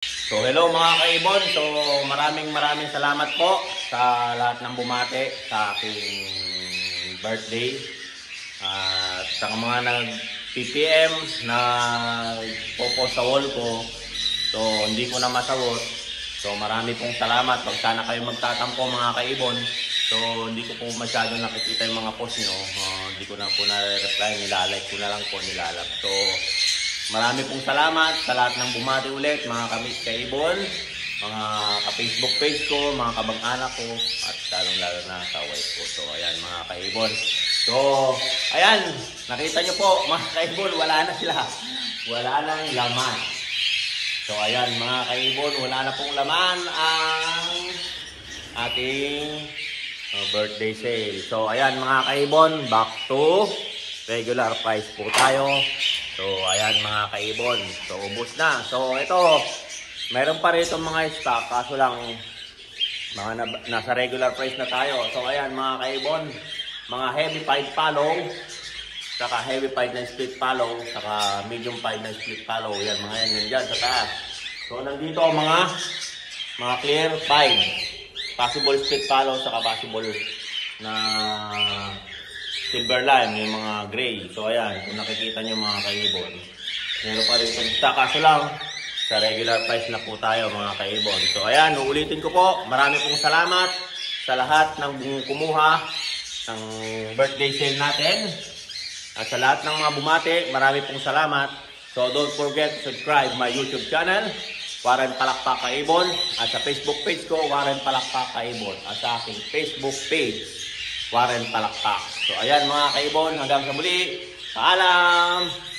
So hello mga kaibon, so maraming salamat po sa lahat ng bumati sa aking birthday. At sa mga nag-PPM na popost sa wall ko, so hindi ko na masagot. So marami pong salamat. Pag sana kayo magtatampo mga kaibon, so hindi ko po masyado nakikita yung mga post nyo. Hindi ko na po na-reply, nilalike ko na lang po, nilalab. So marami pong salamat sa lahat ng bumati ulit, mga kaibon, mga ka-Facebook page ko, mga kabang-anak ko, at lalong-lalo na sa wife ko. So ayan mga kaibon. So ayan, nakita nyo po mga kaibon, wala na sila. Wala nang laman. So ayan mga kaibon, wala na pong laman ang ating birthday sale. So ayan mga kaibon, back to regular price po tayo. So ayan mga kaibon, so ubos na. So ito, meron pa rin itong mga stock, kaso lang nasa regular price na tayo. So ayan mga kaibon, mga heavy 5 palong, saka heavy 5 na split palong, saka medium 5 na split palong. Yan mga yan dyan sa taas. So nandito mga clear 5, possible split palong, saka possible na silver line, yung mga gray. So ayan, kung nakikita nyo mga kaibon, meron pa rin itong stock, kaso lang sa regular price na po tayo mga kaibon. So ayan, uulitin ko po, marami pong salamat sa lahat ng kumuha ng birthday sale natin. At sa lahat ng mga bumati, marami pong salamat. So don't forget to subscribe my YouTube channel, Warren Palakpak Kaibon. At sa Facebook page ko, Warren Palakpak Kaibon. At sa aking Facebook page, Warren Palakpak. So ayan mga kaibon, hanggang sa muli. Paalam!